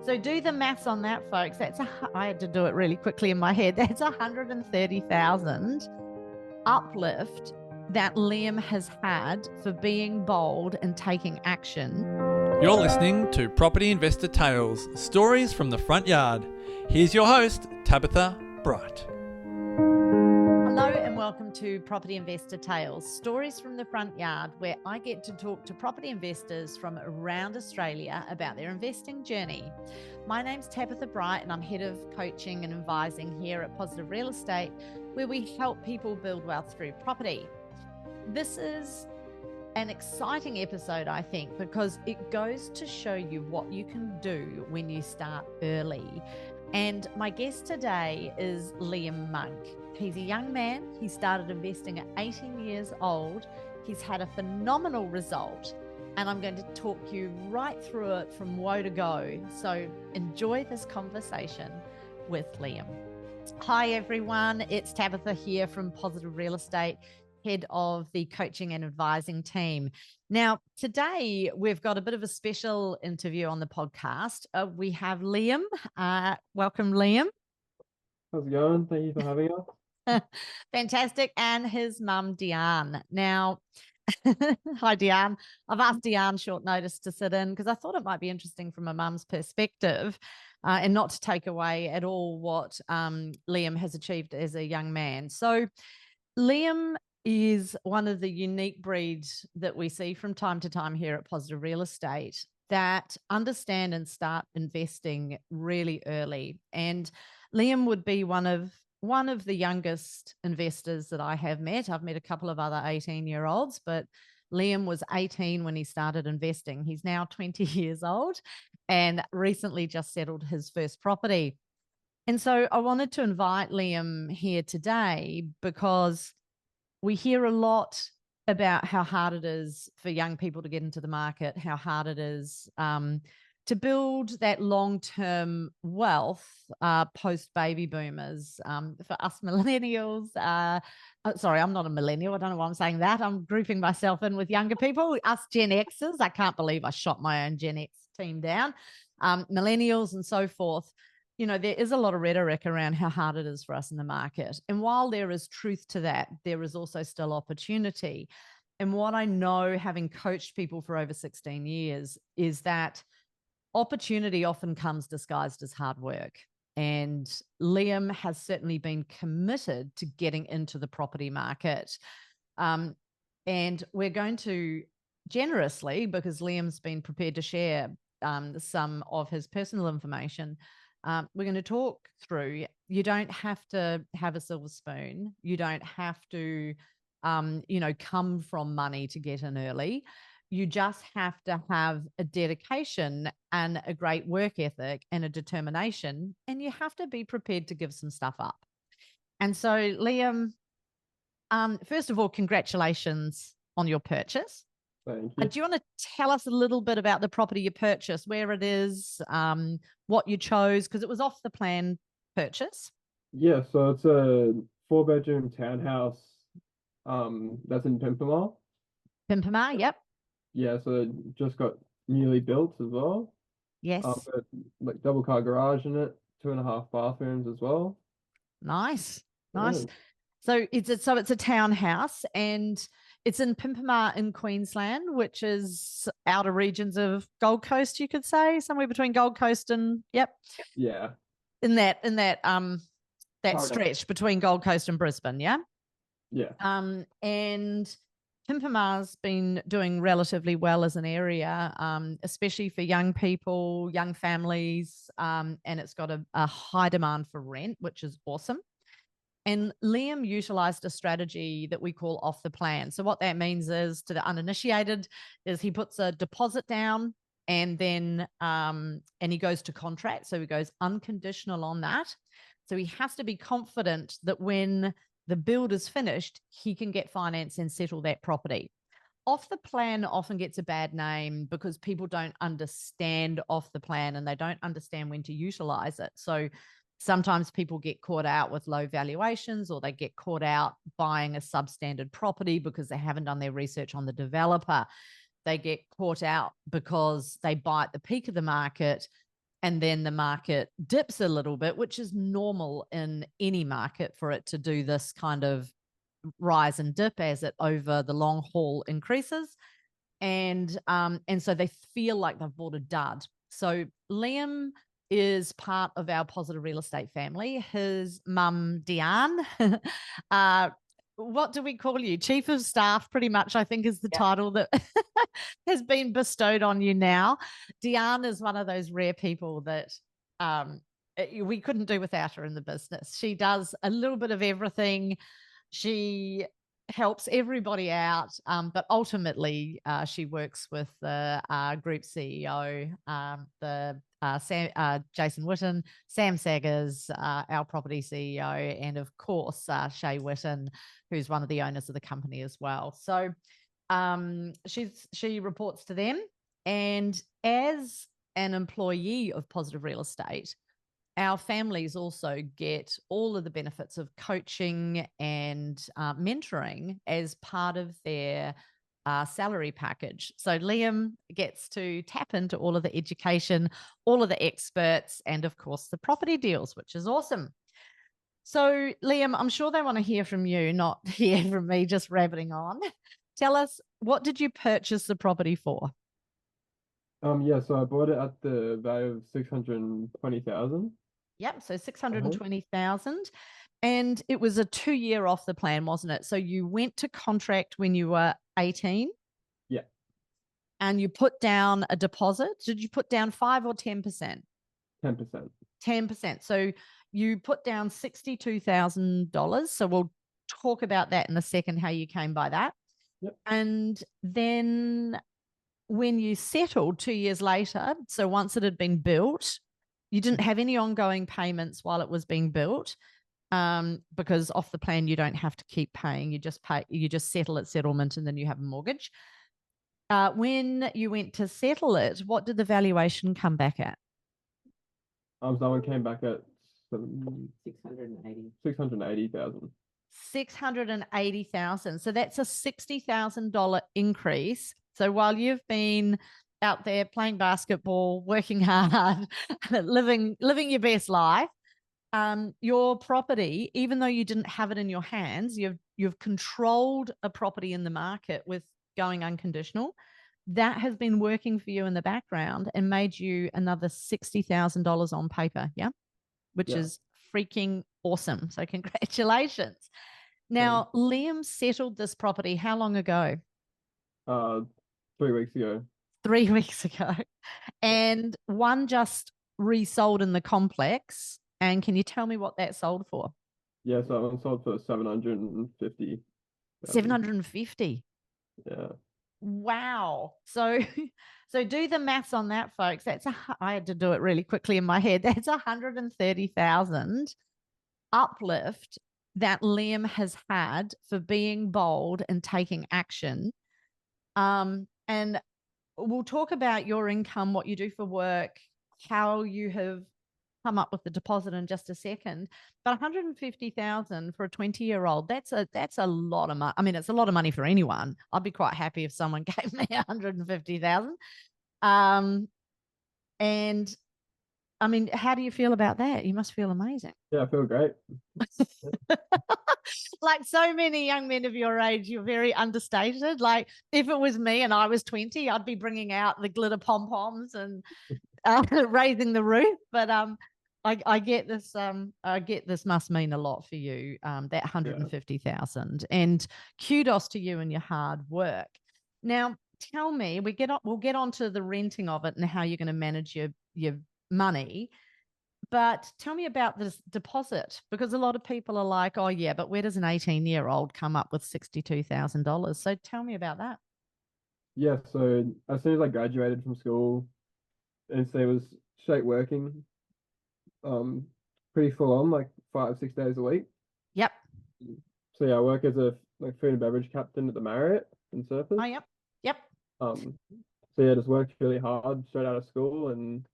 So do the maths on that, folks. I had to do it really quickly in my head. That's 130,000 uplift that Liam has had for being bold and taking action. You're listening to Property Investor Tales, stories from the front yard. Here's your host, Tabitha Bright. Hello and welcome to Property Investor Tales, stories from the front yard, where I get to talk to property investors from around Australia about their investing journey. My name's Tabitha Bright and I'm head of coaching and advising here at Positive Real Estate, where we help people build wealth through property. This is an exciting episode, I think, because it goes to show you what you can do when you start early. And my guest today is Liam Monk. He's a young man. He started investing at 18 years old. He's had a phenomenal result, and I'm going to talk you right through it from woe to go. So enjoy this conversation with Liam. Hi, everyone. It's Tabitha here from Positive Real Estate, head of the coaching and advising team. Now, today we've got a bit of a special interview on the podcast. We have Liam. Welcome, Liam. How's it going? Thank you for having us. Fantastic. And his mum, Diane. Now, hi, Diane. I've asked Diane short notice to sit in because I thought it might be interesting from a mum's perspective and not to take away at all what Liam has achieved as a young man. So Liam is one of the unique breeds that we see from time to time here at Positive Real Estate that understand and start investing really early. And Liam would be one of the youngest investors that I have met. I've met a couple of other 18-year-olds, but Liam was 18 when he started investing. He's now 20 years old and recently just settled his first property. And so I wanted to invite Liam here today because we hear a lot about how hard it is for young people to get into the market, how hard it is to build that long-term wealth post-baby boomers. For us millennials, sorry, I'm not a millennial. I don't know why I'm saying that. I'm grouping myself in with younger people, us Gen Xers. I can't believe I shot my own Gen X team down. Millennials and so forth. You know, there is a lot of rhetoric around how hard it is for us in the market. And while there is truth to that, there is also still opportunity. And what I know, having coached people for over 16 years, is that opportunity often comes disguised as hard work. And Liam has certainly been committed to getting into the property market. And we're going to generously, because Liam's been prepared to share some of his personal information, we're going to talk through. You don't have to have a silver spoon. You don't have to, come from money to get in early. You just have to have a dedication and a great work ethic and a determination, and you have to be prepared to give some stuff up. And so, Liam, first of all, congratulations on your purchase. Thank you. Do you want to tell us a little bit about the property you purchased, where it is, what you chose, because it was off the plan purchase? Yeah, so it's a 4-bedroom townhouse that's in Pimpama. Pimpama, yep. Yeah, so it just got newly built as well. Yes. Got, like double car garage in it, 2.5 bathrooms as well. Nice. Yeah. So it's a townhouse and it's in Pimpama in Queensland, which is outer regions of Gold Coast, you could say, somewhere between Gold Coast and Yeah. In that stretch between Gold Coast and Brisbane, yeah? Yeah. And Pimpama's been doing relatively well as an area, especially for young people, young families, and it's got a high demand for rent, which is awesome. And Liam utilized a strategy that we call off the plan. So what that means is, to the uninitiated, is he puts a deposit down and then and he goes to contract. So he goes unconditional on that. So he has to be confident that when the build is finished, he can get finance and settle that property. Off the plan often gets a bad name because people don't understand off the plan and they don't understand when to utilize it. So sometimes people get caught out with low valuations, or they get caught out buying a substandard property because they haven't done their research on the developer. They get caught out because they buy at the peak of the market and then the market dips a little bit, which is normal in any market for it to do this kind of rise and dip as it over the long haul increases. And so they feel like they've bought a dud. So Liam is part of our positive real estate family. His mum, Deanne, what do we call you? Chief of staff, pretty much, I think, is the title that has been bestowed on you now. Deanne is one of those rare people that we couldn't do without her in the business. She does a little bit of everything. She helps everybody out, but ultimately she works with the group CEO, Jason Witten, Sam Saggers, our property CEO, and of course Shay Witten, who's one of the owners of the company as well. So she reports to them, and as an employee of Positive Real Estate, our families also get all of the benefits of coaching and mentoring as part of their salary package. So Liam gets to tap into all of the education, all of the experts, and of course the property deals, which is awesome. So Liam, I'm sure they want to hear from you, not hear from me just rabbiting on. Tell us, what did you purchase the property for? Yeah, so I bought it at the value of 620,000. Yep, so 620,000. And it was a 2-year off the plan, wasn't it? So you went to contract when you were 18? Yeah. And you put down a deposit. Did you put down 5 or 10%? 10%. 10%. So you put down $62,000. So we'll talk about that in a second, how you came by that. Yep. And then when you settled 2 years later, so once it had been built, you didn't have any ongoing payments while it was being built, because off the plan you don't have to keep paying. You just pay. You just settle at settlement, and then you have a mortgage. When you went to settle it, what did the valuation come back at? Someone came back at 680,000. 680,000. So that's a $60,000 increase. So while you've been out there playing basketball, working hard, living your best life, your property, even though you didn't have it in your hands, you've controlled a property in the market with going unconditional. That has been working for you in the background and made you another $60,000 on paper, which is freaking awesome. So congratulations. Now, Liam settled this property how long ago? 3 weeks ago. 3 weeks ago. And one just resold in the complex. And can you tell me what that sold for? Yeah, so one sold for 750. 750. Yeah. Wow. So do the maths on that, folks. I had to do it really quickly in my head. That's 130,000 uplift that Liam has had for being bold and taking action. And we'll talk about your income, what you do for work, how you have come up with the deposit in just a second. But 150,000 for a 20-year-old, that's a lot of money. I mean, it's a lot of money for anyone. I'd be quite happy if someone gave me 150,000. And I mean, how do you feel about that? You must feel amazing. Yeah, I feel great. Like so many young men of your age, you're very understated. Like if it was me and I was 20, I'd be bringing out the glitter pom-poms and raising the roof. But I get this. I get this must mean a lot for you. That 150,000, and kudos to you and your hard work. Now, tell me, we'll get onto the renting of it and how you're going to manage your money. But tell me about this deposit, because a lot of people are like, oh, yeah, but where does an 18-year-old come up with $62,000? So tell me about that. Yeah, so as soon as I graduated from school, and so it was straight working, pretty full on, like 5-6 days a week. Yep. So yeah, I work as a food and beverage captain at the Marriott in Surfers. Oh, yep. Yep. So yeah, just worked really hard straight out of school and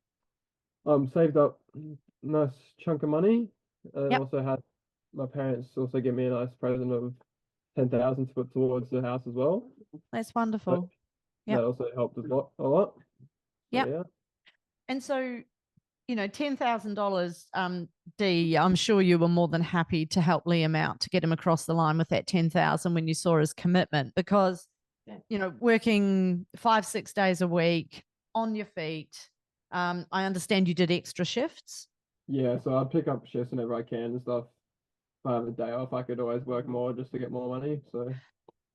saved up a nice chunk of money. Yep. Also had my parents also give me a nice present of 10,000 to put towards the house as well. That's wonderful. So that also helped a lot. Yep. Yeah. And so $10,000, Dee, I'm sure you were more than happy to help Liam out to get him across the line with that 10,000 when you saw his commitment, because, working 5-6 days a week on your feet, I understand you did extra shifts. Yeah, so I'd pick up shifts whenever I can and stuff. If I have a day off, I could always work more just to get more money. So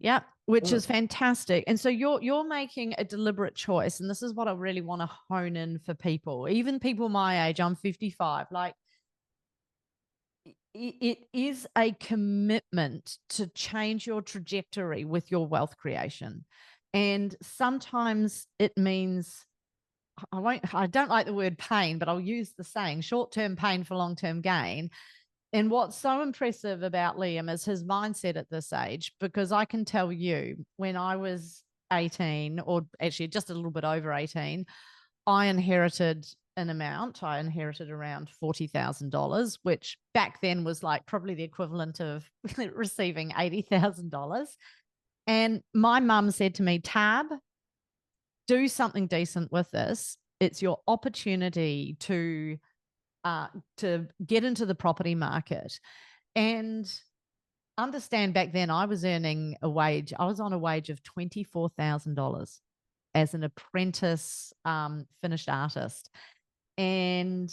Yeah, which yeah. is fantastic. And so you're making a deliberate choice, and this is what I really want to hone in for people, even people my age. I'm 55. Like, it is a commitment to change your trajectory with your wealth creation. And sometimes it means, I don't like the word pain, but I'll use the saying, short-term pain for long-term gain. And what's so impressive about Liam is his mindset at this age, because I can tell you, when I was 18, or actually just a little bit over 18, I inherited an amount. I inherited around $40,000, which back then was like probably the equivalent of receiving $80,000. And my mum said to me, Tab, do something decent with this. It's your opportunity to get into the property market. And understand, back then I was earning a wage. I was on a wage of $24,000 as an apprentice finished artist. And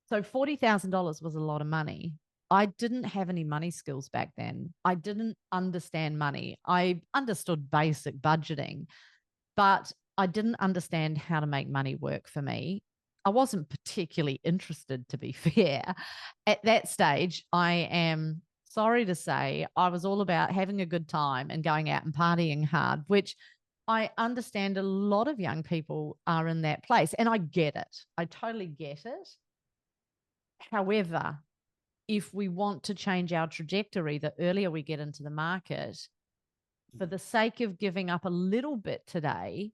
so $40,000 was a lot of money. I didn't have any money skills back then. I didn't understand money. I understood basic budgeting, but I didn't understand how to make money work for me. I wasn't particularly interested, to be fair. At that stage, I am sorry to say, I was all about having a good time and going out and partying hard, which I understand a lot of young people are in that place. And I get it. I totally get it. However, if we want to change our trajectory, the earlier we get into the market, for the sake of giving up a little bit today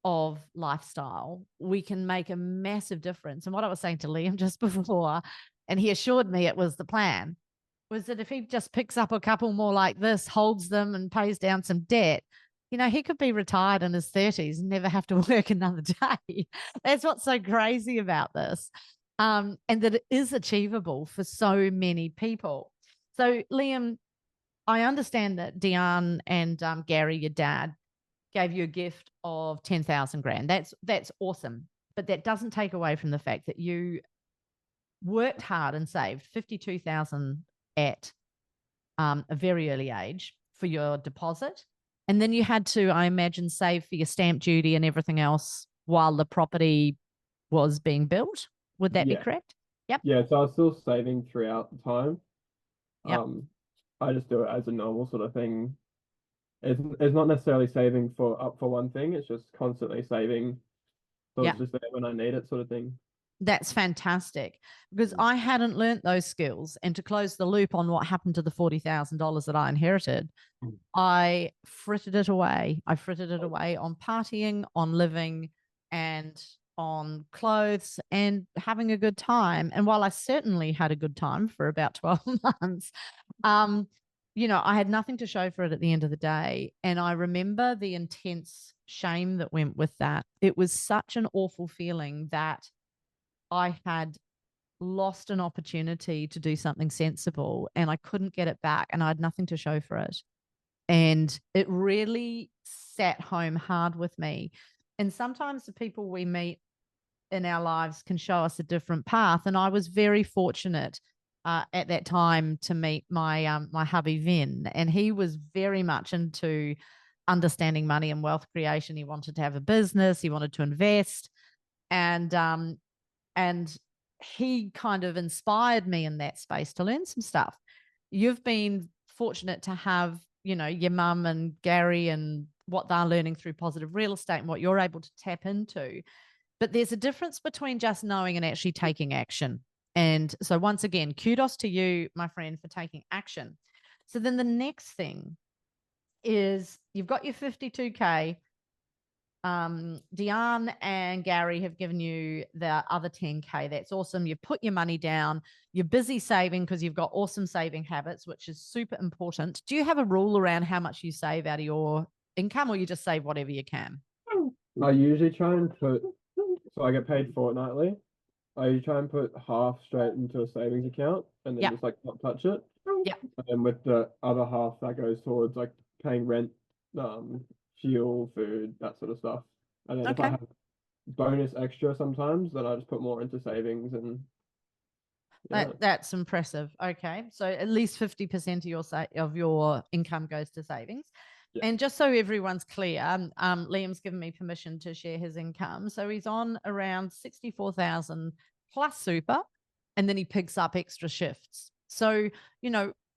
of lifestyle, we can make a massive difference. And what I was saying to Liam just before, and he assured me it was the plan, was that if he just picks up a couple more like this, holds them and pays down some debt, he could be retired in his 30s and never have to work another day. That's what's so crazy about this. And that it is achievable for so many people. So, Liam, I understand that Diane and Gary, your dad, gave you a gift of 10,000 grand. That's awesome. But that doesn't take away from the fact that you worked hard and saved 52,000 at a very early age for your deposit. And then you had to, I imagine, save for your stamp duty and everything else while the property was being built. Would that be correct? Yep. Yeah, so I was still saving throughout the time. Yep. I just do it as a normal sort of thing. It's not necessarily saving for one thing. It's just constantly saving. So it's just there when I need it, sort of thing. That's fantastic, because I hadn't learnt those skills. And to close the loop on what happened to the $40,000 that I inherited, I frittered it away. I frittered it away on partying, on living, and on clothes and having a good time. And while I certainly had a good time for about 12 months, I had nothing to show for it at the end of the day. And I remember the intense shame that went with that. It was such an awful feeling that I had lost an opportunity to do something sensible and I couldn't get it back, and I had nothing to show for it. And it really sat home hard with me. And sometimes the people we meet in our lives can show us a different path. And I was very fortunate at that time to meet my hubby Vin, and he was very much into understanding money and wealth creation. He wanted to have a business, he wanted to invest, and he kind of inspired me in that space to learn some stuff. You've been fortunate to have, your mum and Gary and what they're learning through positive real estate and what you're able to tap into. But there's a difference between just knowing and actually taking action. And so once again, kudos to you, my friend, for taking action. So then the next thing is you've got your 52K. Diane and Gary have given you the other 10K. That's awesome. You've put your money down. You're busy saving because you've got awesome saving habits, which is super important. Do you have a rule around how much you save out of your income, or you just save whatever you can? I usually try and put So I get paid fortnightly. I try and put half straight into a savings account and then Yep. just like not touch it. Yep. And then with the other half that goes towards like paying rent, fuel, food, that sort of stuff. And then if I Okay. have bonus extra sometimes, then I just put more into savings and yeah. That's impressive. Okay. So at least 50% of your income goes to savings. Yeah. And just so everyone's clear, Liam's given me permission to share his income. So he's on around 64,000 plus super, and then he picks up extra shifts. So,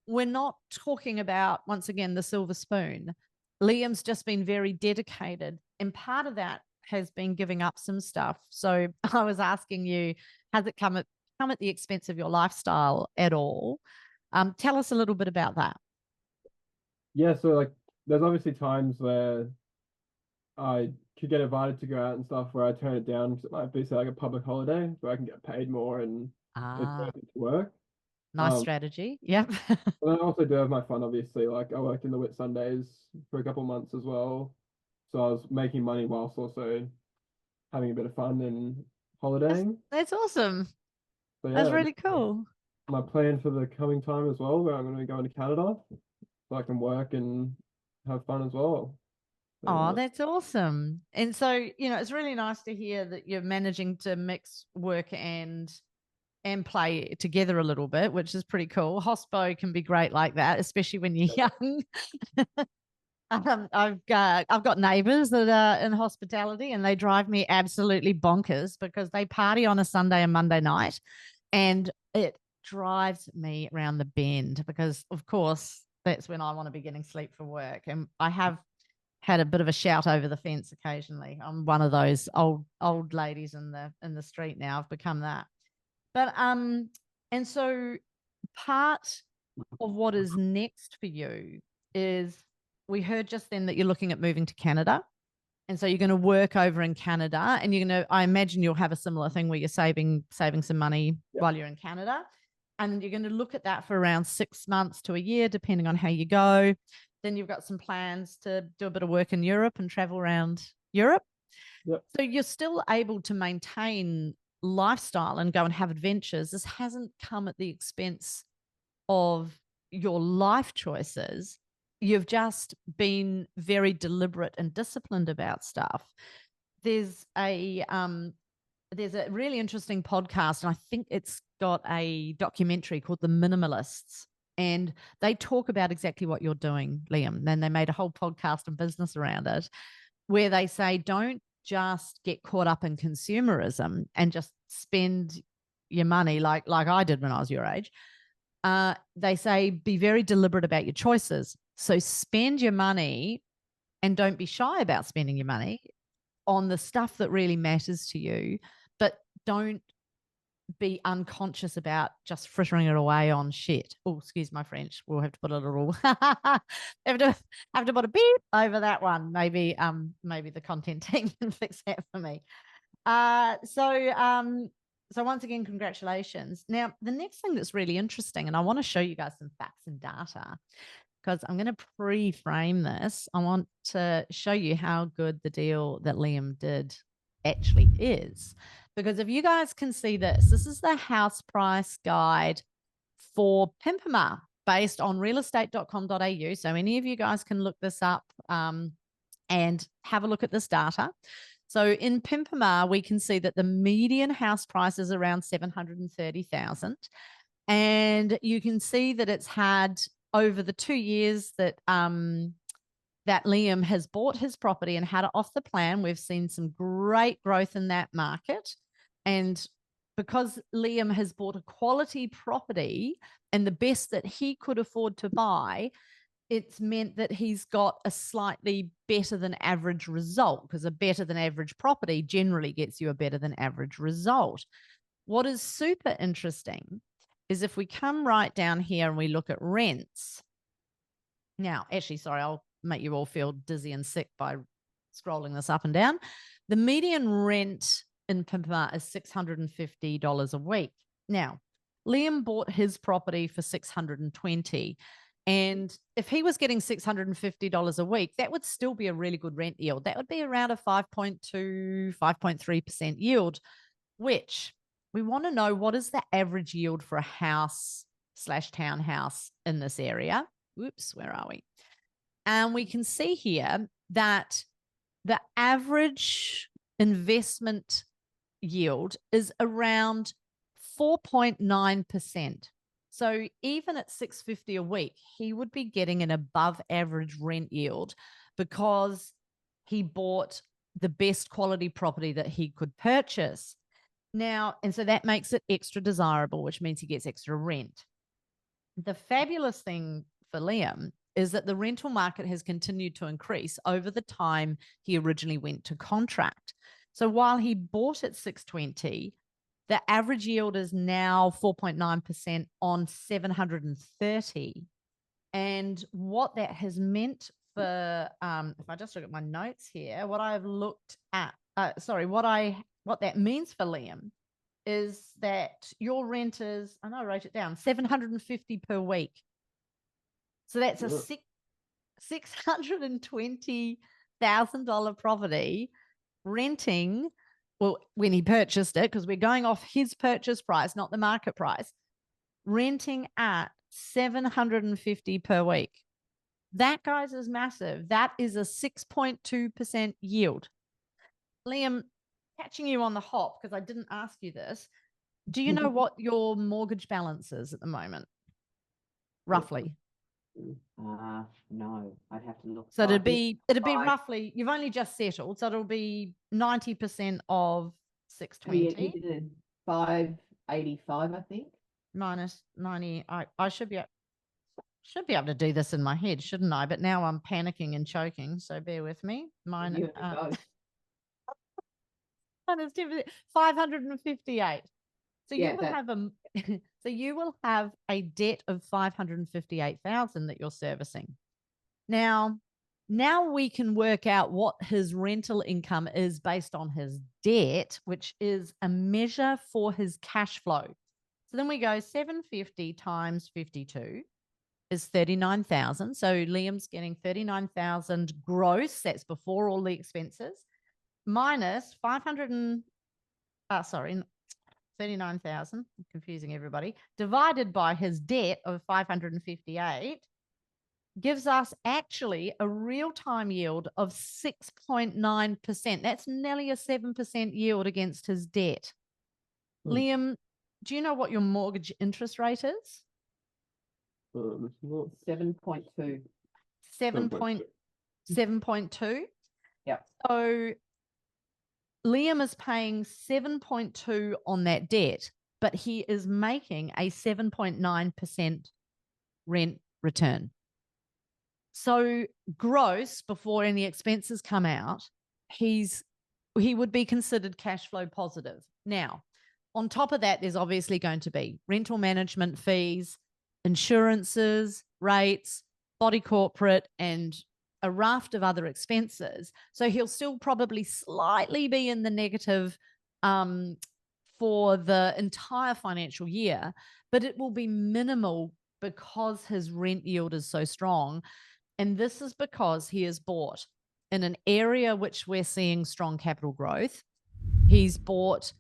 we're not talking about, once again, the silver spoon. Liam's just been very dedicated. And part of that has been giving up some stuff. So I was asking you, has it come at the expense of your lifestyle at all? Tell us a little bit about that. Yeah, so like there's obviously times where I could get invited to go out and stuff where I turn it down because it might be say like a public holiday where I can get paid more and it's worth it to work. Nice strategy. Yep. But then I also do have my fun, obviously. Like I worked in the Whit Sundays for a couple of months as well. So I was making money whilst also having a bit of fun and holidaying. That's awesome. So That's yeah, really cool. my plan for the coming time as well, where I'm going to be going to Canada, so I can work and have fun as well. Oh, And that's awesome. And so, it's really nice to hear that you're managing to mix work and play together a little bit, which is pretty cool. Hospo can be great like that, especially when you're young. I've got neighbors that are in hospitality, and they drive me absolutely bonkers because they party on a Sunday and Monday night, and it drives me around the bend because, of course, that's when I want to be getting sleep for work. And I have had a bit of a shout over the fence occasionally. I'm one of those old ladies in the street now. I've become that. But and so part of what is next for you is, we heard just then that you're looking at moving to Canada. And so you're going to work over in Canada, and I imagine you'll have a similar thing where you're saving some money while you're in Canada. And you're going to look at that for around 6 months to a year, depending on how you go. Then you've got some plans to do a bit of work in Europe and travel around Europe. Yep. So you're still able to maintain lifestyle and go and have adventures. This hasn't come at the expense of your life choices. You've just been very deliberate and disciplined about stuff. There's a really interesting podcast, and I think it's got a documentary called The Minimalists, and they talk about exactly what you're doing, Liam. And they made a whole podcast and business around it, where they say, don't just get caught up in consumerism and just spend your money like I did when I was your age. They say, be very deliberate about your choices. So spend your money, and don't be shy about spending your money on the stuff that really matters to you, but don't be unconscious about just frittering it away on shit. Oh, excuse my French. We'll have to put a little have to put a beep over that one. Maybe the content team can fix that for me. So once again, congratulations. Now, the next thing that's really interesting, and I want to show you guys some facts and data, because I'm going to pre-frame this. I want to show you how good the deal that Liam did actually is. Because if you guys can see this is the house price guide for Pimpama based on realestate.com.au. So any of you guys can look this up and have a look at this data. So in Pimpama, we can see that the median house price is around 730,000. And you can see that it's had, over the 2 years that that Liam has bought his property and had it off the plan, we've seen some great growth in that market. And because Liam has bought a quality property and the best that he could afford to buy, it's meant that he's got a slightly better than average result, because a better than average property generally gets you a better than average result. What is super interesting is if we come right down here and we look at rents. Now, actually, sorry, I'll make you all feel dizzy and sick by scrolling this up and down. The median rent in Pimpama is $650 a week. Now, Liam bought his property for $620. And if he was getting $650 a week, that would still be a really good rent yield. That would be around a 5.2, 5.3% yield, which we want to know, what is the average yield for a house / townhouse in this area? Whoops, where are we? And we can see here that the average investment yield is around 4.9%. So even at $650 a week, he would be getting an above average rent yield because he bought the best quality property that he could purchase. Now, and so that makes it extra desirable, which means he gets extra rent. The fabulous thing for Liam is that the rental market has continued to increase over the time he originally went to contract. So while he bought at 620, the average yield is now 4.9% on 730. And what that has meant for, if I just look at my notes here, what I've looked at, what that means for Liam is that your rent is, I know I wrote it down, $750 per week. So that's a $620,000 property renting. Well, when he purchased it, because we're going off his purchase price, not the market price, renting at $750 per week. That, guys, is massive. That is a 6.2% yield. Liam, catching you on the hop, because I didn't ask you this, do you know what your mortgage balance is at the moment? Roughly. No, I'd have to look. So it'd be roughly, you've only just settled, so it'll be 90% of 620. He did 585, I think. Minus 90. I should be able to do this in my head, shouldn't I? But now I'm panicking and choking, so bear with me. Minus 558. So you will have so you will have a debt of 558,000 that you're servicing. Now we can work out what his rental income is based on his debt, which is a measure for his cash flow. So then we go 750 times 52 is 39,000. So Liam's getting 39,000 gross. That's before all the expenses. Minus 39,000, I'm confusing everybody, divided by his debt of 558 gives us actually a real-time yield of 6.9%. That's nearly a 7% yield against his debt. Liam, do you know what your mortgage interest rate is? 7.2. 7.2? Yeah. So Liam is paying 7.2 on that debt, but he is making a 7.9% rent return. So gross, before any expenses come out, he would be considered cash flow positive. Now, on top of that, there's obviously going to be rental management fees, insurances, rates, body corporate, and a raft of other expenses. So he'll still probably slightly be in the negative for the entire financial year, but it will be minimal because his rent yield is so strong. And this is because he has bought in an area which we're seeing strong capital growth. He's bought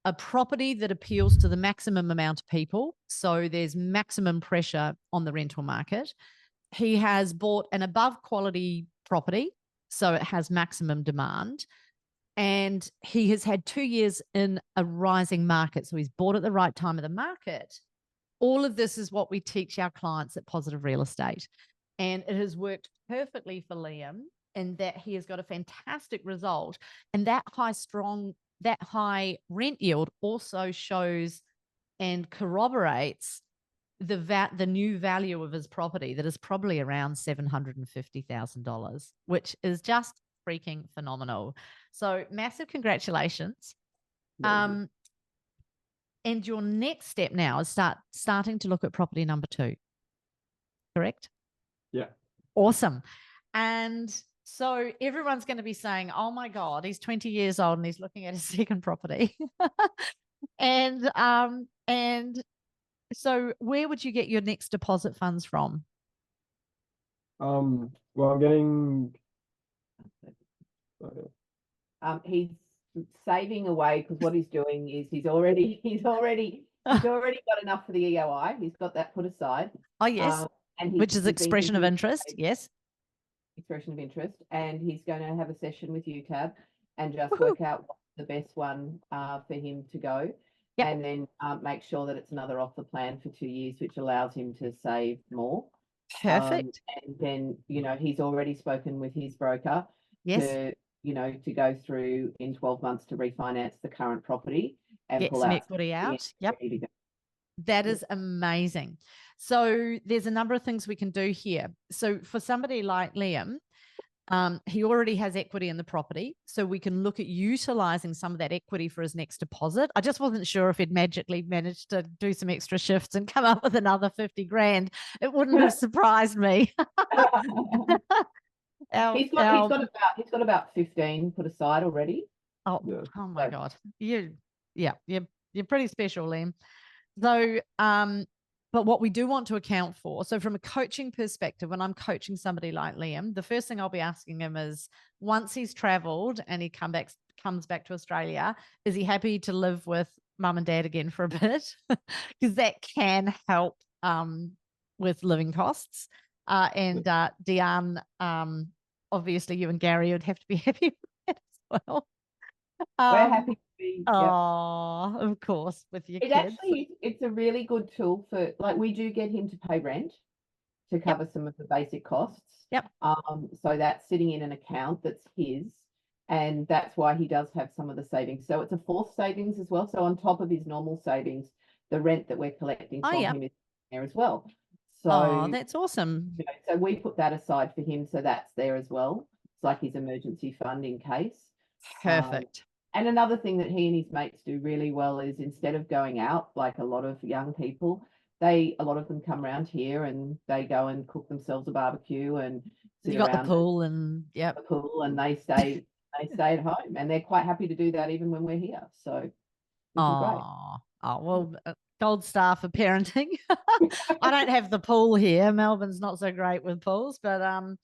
a property that appeals to the maximum amount of people. So there's maximum pressure on the rental market. He has bought an above quality property, so it has maximum demand. And he has had 2 years in a rising market. So he's bought at the right time of the market. All of this is what we teach our clients at Positive Real Estate. And it has worked perfectly for Liam in that he has got a fantastic result. And that high rent yield also shows and corroborates the new value of his property that is probably around $750,000, which is just freaking phenomenal. So massive congratulations. And your next step now is starting to look at property number 2. Correct? Yeah. Awesome. And so everyone's going to be saying, oh my God, he's 20 years old and he's looking at his second property. And so where would you get your next deposit funds from? Well, I'm getting. He's saving away because what he's doing is he's already got enough for the EOI. He's got that put aside. Oh, yes. And Which is he's been expression of thinking interest. Yes. expression of interest, and he's going to have a session with you, Tab, and just Woohoo. work out what's the best one for him to go. Yep. And then make sure that it's another off the plan for 2 years, which allows him to save more. Perfect. And then, he's already spoken with his broker Yes. to go through in 12 months to refinance the current property and Get pull some out equity out. Yep. ready to go. That is amazing. So there's a number of things we can do here. So for somebody like Liam, he already has equity in the property, so we can look at utilizing some of that equity for his next deposit. I just wasn't sure if he'd magically managed to do some extra shifts and come up with another 50 grand. It wouldn't have surprised me. He's got about 15 put aside already. Oh, Yeah. oh my God. You're pretty special, Liam. So, but what we do want to account for, so from a coaching perspective, when I'm coaching somebody like Liam, the first thing I'll be asking him is, once he's traveled and he comes back to Australia, is he happy to live with mum and dad again for a bit? Because that can help with living costs. And Deanne, obviously you and Gary would have to be happy with that as well. We're happy to be. Oh, of course, with your kids. It's a really good tool for, like, we do get him to pay rent to cover some of the basic costs. Yep. So that's sitting in an account that's his, and that's why he does have some of the savings. So it's a forced savings as well. So on top of his normal savings, the rent that we're collecting from him is there as well. So that's awesome. So we put that aside for him, so that's there as well. It's like his emergency fund in case. Perfect. And another thing that he and his mates do really well is, instead of going out like a lot of young people, a lot of them come around here and they go and cook themselves a barbecue and sit You got the around pool and the pool, and they stay at home, and they're quite happy to do that even when we're here. So which is great. Well, gold star for parenting. I don't have the pool here. Melbourne's not so great with pools, but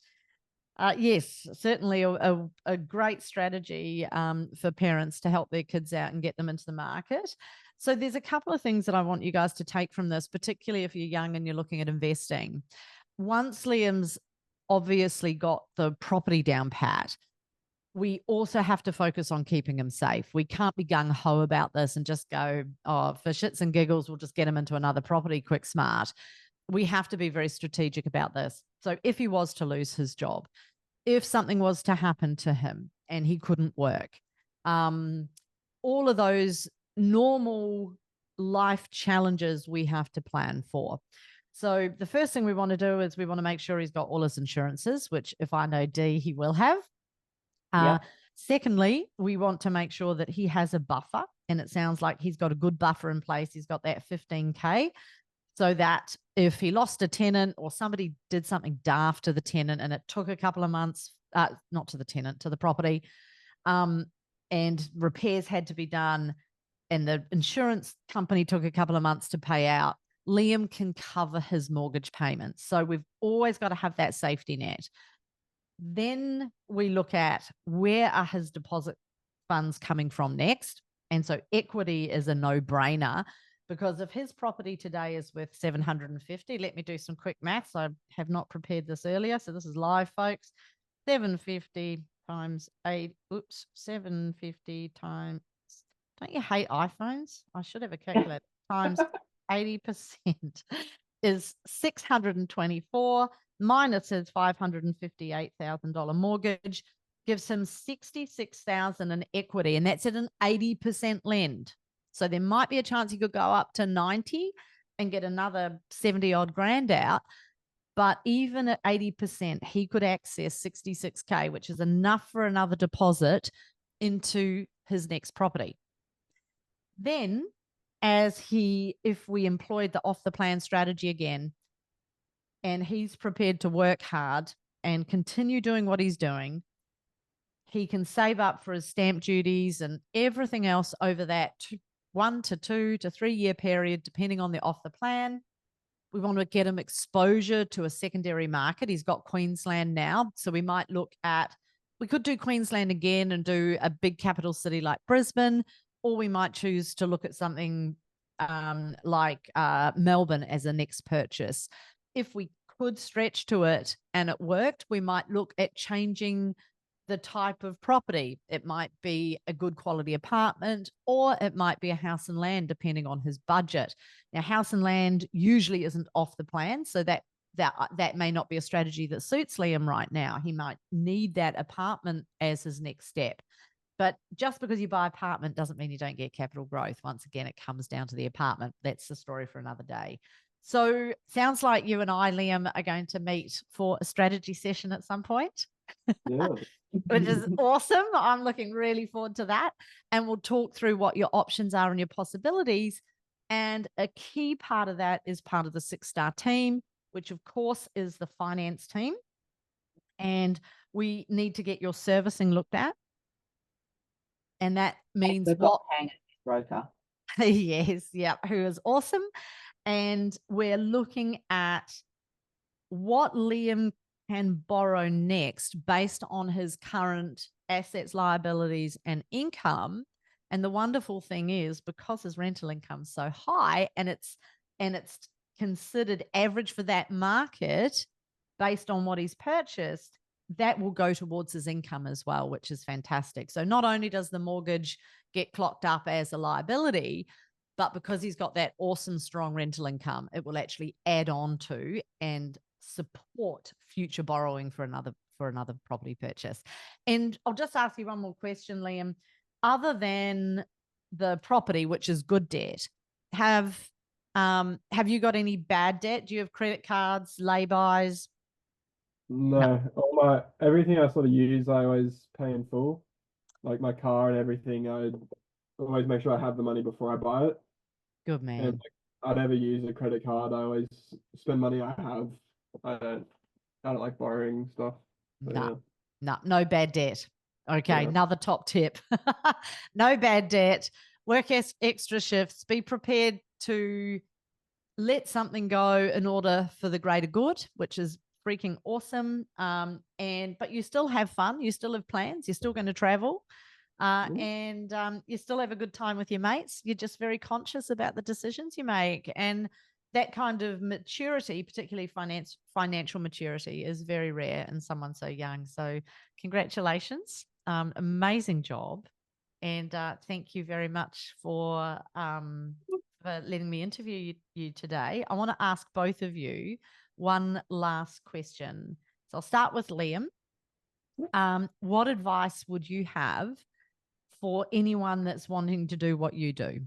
yes, certainly a great strategy for parents to help their kids out and get them into the market. So there's a couple of things that I want you guys to take from this, particularly if you're young and you're looking at investing. Once Liam's obviously got the property down pat, we also have to focus on keeping him safe. We can't be gung-ho about this and just go, oh, for shits and giggles, we'll just get him into another property quick smart. We have to be very strategic about this. So if he was to lose his job, if something was to happen to him and he couldn't work, all of those normal life challenges we have to plan for. So the first thing we want to do is we want to make sure he's got all his insurances, which if I know D, he will have. Secondly, we want to make sure that he has a buffer, and it sounds like he's got a good buffer in place. He's got that 15K, so that if he lost a tenant or somebody did something daft to the tenant and it took a couple of months, not to the tenant, to the property, and repairs had to be done and the insurance company took a couple of months to pay out, Liam can cover his mortgage payments. So we've always got to have that safety net. Then we look at, where are his deposit funds coming from next? And so equity is a no-brainer, because if his property today is worth 750, let me do some quick maths. I have not prepared this earlier, so this is live, folks. 750 times 8, 750 times, don't you hate iPhones? I should have a calculator. Times 80% is 624, minus his $558,000 mortgage, gives him $66,000 in equity, and that's at an 80% lend. So there might be a chance he could go up to 90 and get another 70 odd grand out. But even at 80%, he could access 66K, which is enough for another deposit into his next property. Then, if we employed the off the plan strategy again, and he's prepared to work hard and continue doing what he's doing, he can save up for his stamp duties and everything else over that 1 to 2 to 3 year period, depending on the off the plan. We want to get him exposure to a secondary market. He's got Queensland now. So we could do Queensland again and do a big capital city like Brisbane, or we might choose to look at something like Melbourne as a next purchase. If we could stretch to it and it worked, we might look at changing the type of property. It might be a good quality apartment, or it might be a house and land, depending on his budget. Now, house and land usually isn't off the plan, so that may not be a strategy that suits Liam right now. He might need that apartment as his next step. But just because you buy an apartment doesn't mean you don't get capital growth. Once again, it comes down to the apartment. That's the story for another day. So sounds like you and I, Liam, are going to meet for a strategy session at some point. Yeah. Which is awesome. I'm looking really forward to that. And we'll talk through what your options are and your possibilities. And a key part of that is part of the 6-star team, which of course is the finance team. And we need to get your servicing looked at. And that means what? Broker. Yes, yeah, who is awesome. And we're looking at what Liam can borrow next based on his current assets, liabilities, and income. And the wonderful thing is, because his rental income's so high and it's considered average for that market based on what he's purchased, that will go towards his income as well, which is fantastic. So not only does the mortgage get clocked up as a liability, but because he's got that awesome, strong rental income, it will actually add on to and support future borrowing for another property purchase. And I'll just ask you one more question, Liam. Other than the property, which is good debt, have you got any bad debt? Do you have credit cards, lay-bys? No, everything I sort of use, I always pay in full. Like my car and everything, I always make sure I have the money before I buy it. Good man. And I never use a credit card. I always spend money I have. I don't like borrowing stuff. No bad debt. Okay, Yeah. another top tip. No bad debt. Work extra shifts. Be prepared to let something go in order for the greater good, which is freaking awesome. But you still have fun. You still have plans. You're still going to travel. And you still have a good time with your mates. You're just very conscious about the decisions you make. And that kind of maturity, particularly financial maturity, is very rare in someone so young. So congratulations. Amazing job. And thank you very much for letting me interview you today. I want to ask both of you one last question. So I'll start with Liam. What advice would you have for anyone that's wanting to do what you do?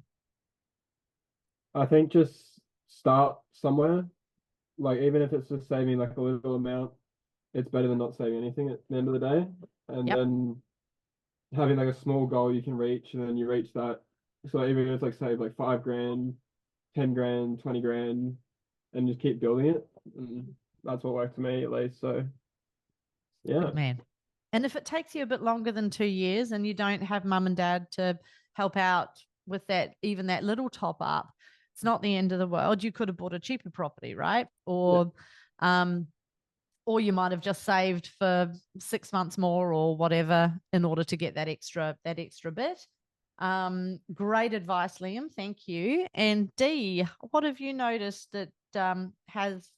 I think just start somewhere. Like even if it's just saving like a little amount, it's better than not saving anything at the end of the day. And then having like a small goal you can reach, and then you reach that. So even if it's like save like $5,000, 10 grand, 20 grand, and just keep building it. And that's what worked for me at least. So yeah. Good man. And if it takes you a bit longer than 2 years and you don't have mum and dad to help out with that, even that little top up, it's not the end of the world. You could have bought a cheaper property, right? Or you might have just saved for 6 months more or whatever in order to get that extra bit. Great advice, Liam. Thank you. And Dee, what have you noticed that has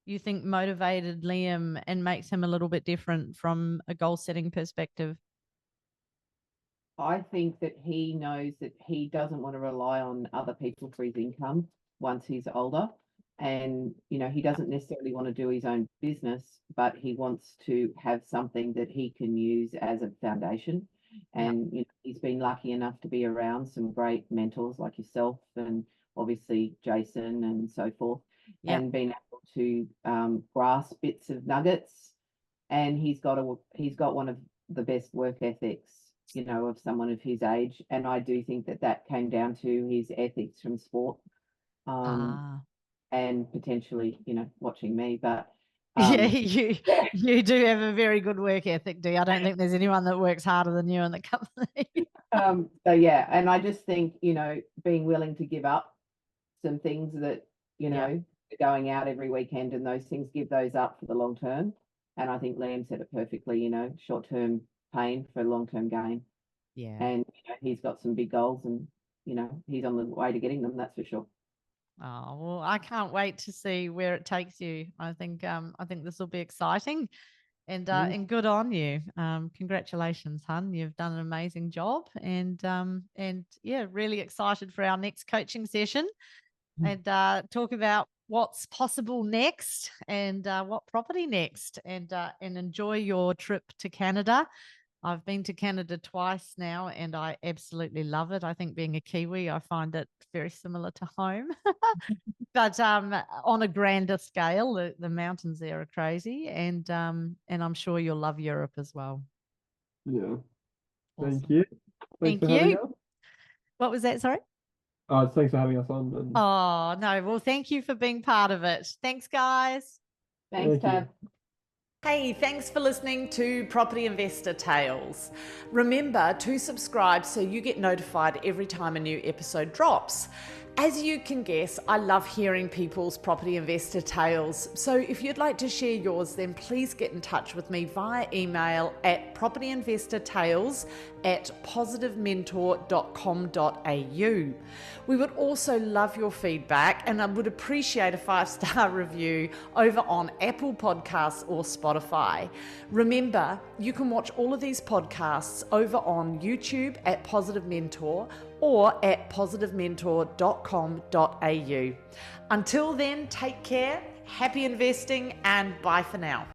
you think motivated Liam and makes him a little bit different from a goal setting perspective? I think that he knows that he doesn't want to rely on other people for his income once he's older. And, he doesn't necessarily want to do his own business, but he wants to have something that he can use as a foundation. And he's been lucky enough to be around some great mentors like yourself and obviously Jason and so forth, and been able to grasp bits of nuggets. And he's got one of the best work ethics, of someone of his age. And I do think that came down to his ethics from sport, and potentially, watching me. But you do have a very good work ethic, Dee. I don't think there's anyone that works harder than you in the company. And I just think, being willing to give up some things that, going out every weekend and those things, give those up for the long term. And I think Liam said it perfectly, you know, short-term pain for long-term gain. Yeah. And you know, he's got some big goals and, you know, he's on the way to getting them, that's for sure. Oh, well, I can't wait to see where it takes you. I think this will be exciting, and good on you. Congratulations, hun. You've done an amazing job, and yeah, really excited for our next coaching session and talk about what's possible next and what property next, and enjoy your trip to Canada. I've been to Canada twice now and I absolutely love it. I think being a Kiwi, I find it very similar to home. But on a grander scale, the mountains there are crazy, and I'm sure you'll love Europe as well. Yeah. Thank Awesome. you. Thanks for having us. What was that? Sorry? Thanks for having us on. And Oh, no. Well, thank you for being part of it. Thanks, guys. Thanks, Thank you. Tab. Hey, thanks for listening to Property Investor Tales. Remember to subscribe so you get notified every time a new episode drops. As you can guess, I love hearing people's property investor tales. So if you'd like to share yours, then please get in touch with me via email at propertyinvestortales@positivementor.com.au. We would also love your feedback, and I would appreciate a 5-star review over on Apple Podcasts or Spotify. Remember, you can watch all of these podcasts over on YouTube at Positive Mentor or at positivementor.com.au. Until then, take care, happy investing, and bye for now.